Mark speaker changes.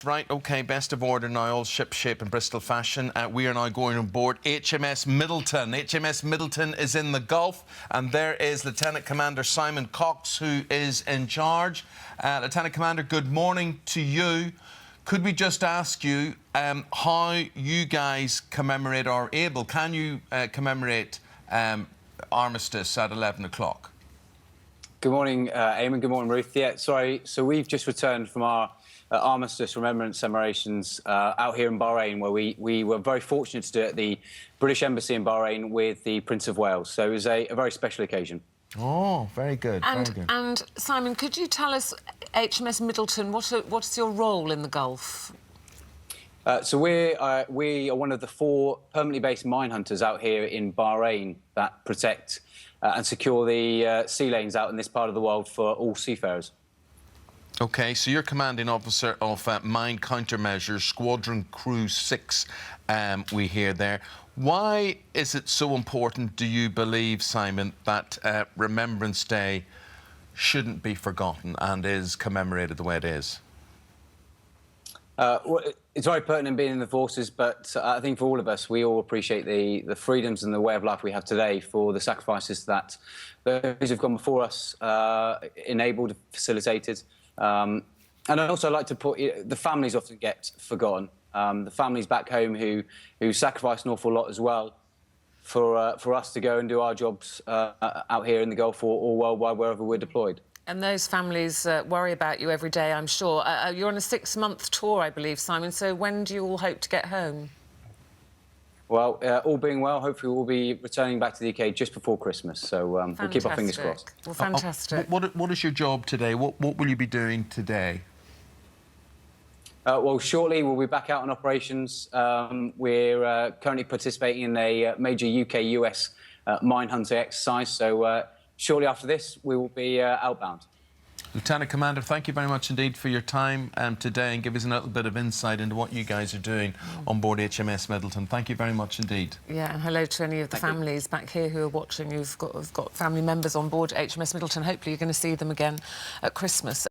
Speaker 1: Right, OK, best of order now, all ship shape in Bristol fashion. We are now going on board HMS Middleton. HMS Middleton is in the Gulf, and there is Lieutenant Commander Simon Cox, who is in charge. Lieutenant Commander, good morning to you. Could we just ask you how you guys commemorate, or can you commemorate Armistice at 11 o'clock?
Speaker 2: Good morning, Eamon. Good morning, Ruth. Yeah, sorry. So we've just returned from our Armistice Remembrance Commemorations out here in Bahrain, where we were very fortunate to do it at the British Embassy in Bahrain with the Prince of Wales. So it was a very special occasion.
Speaker 1: Oh, very good, very good.
Speaker 3: And Simon, could you tell us, HMS Middleton, what's your role in the Gulf?
Speaker 2: So we are one of the 4 permanently based mine hunters out here in Bahrain that protect and secure the sea lanes out in this part of the world for all seafarers.
Speaker 1: OK, so you're commanding officer of Mine Countermeasures, Squadron Crew 6, we hear there. Why is it so important, do you believe, Simon, that Remembrance Day shouldn't be forgotten and is commemorated the way it is?
Speaker 2: Well, it's very pertinent being in the forces, but I think for all of us, we all appreciate the freedoms and the way of life we have today for the sacrifices that those who've gone before us enabled, facilitated. And I'd also like to put, the families often get forgotten. The families back home who sacrifice an awful lot as well for us to go and do our jobs out here in the Gulf or worldwide, wherever we're deployed.
Speaker 3: And those families worry about you every day, I'm sure. You're on a 6-month tour, I believe, Simon, so when do you all hope to get home?
Speaker 2: Well, all being well, hopefully we'll be returning back to the UK just before Christmas, so we'll keep our fingers crossed.
Speaker 3: Well, fantastic.
Speaker 1: What is your job today? What will you be doing today?
Speaker 2: Well, shortly we'll be back out on operations. We're currently participating in a major UK-US mine hunting exercise, so shortly after this we will be outbound.
Speaker 1: Lieutenant Commander, thank you very much indeed for your time today and give us a little bit of insight into what you guys are doing on board HMS Middleton. Thank you very much indeed.
Speaker 3: Yeah, and hello to any of the families back here who are watching, who've got family members on board HMS Middleton. Hopefully you're going to see them again at Christmas.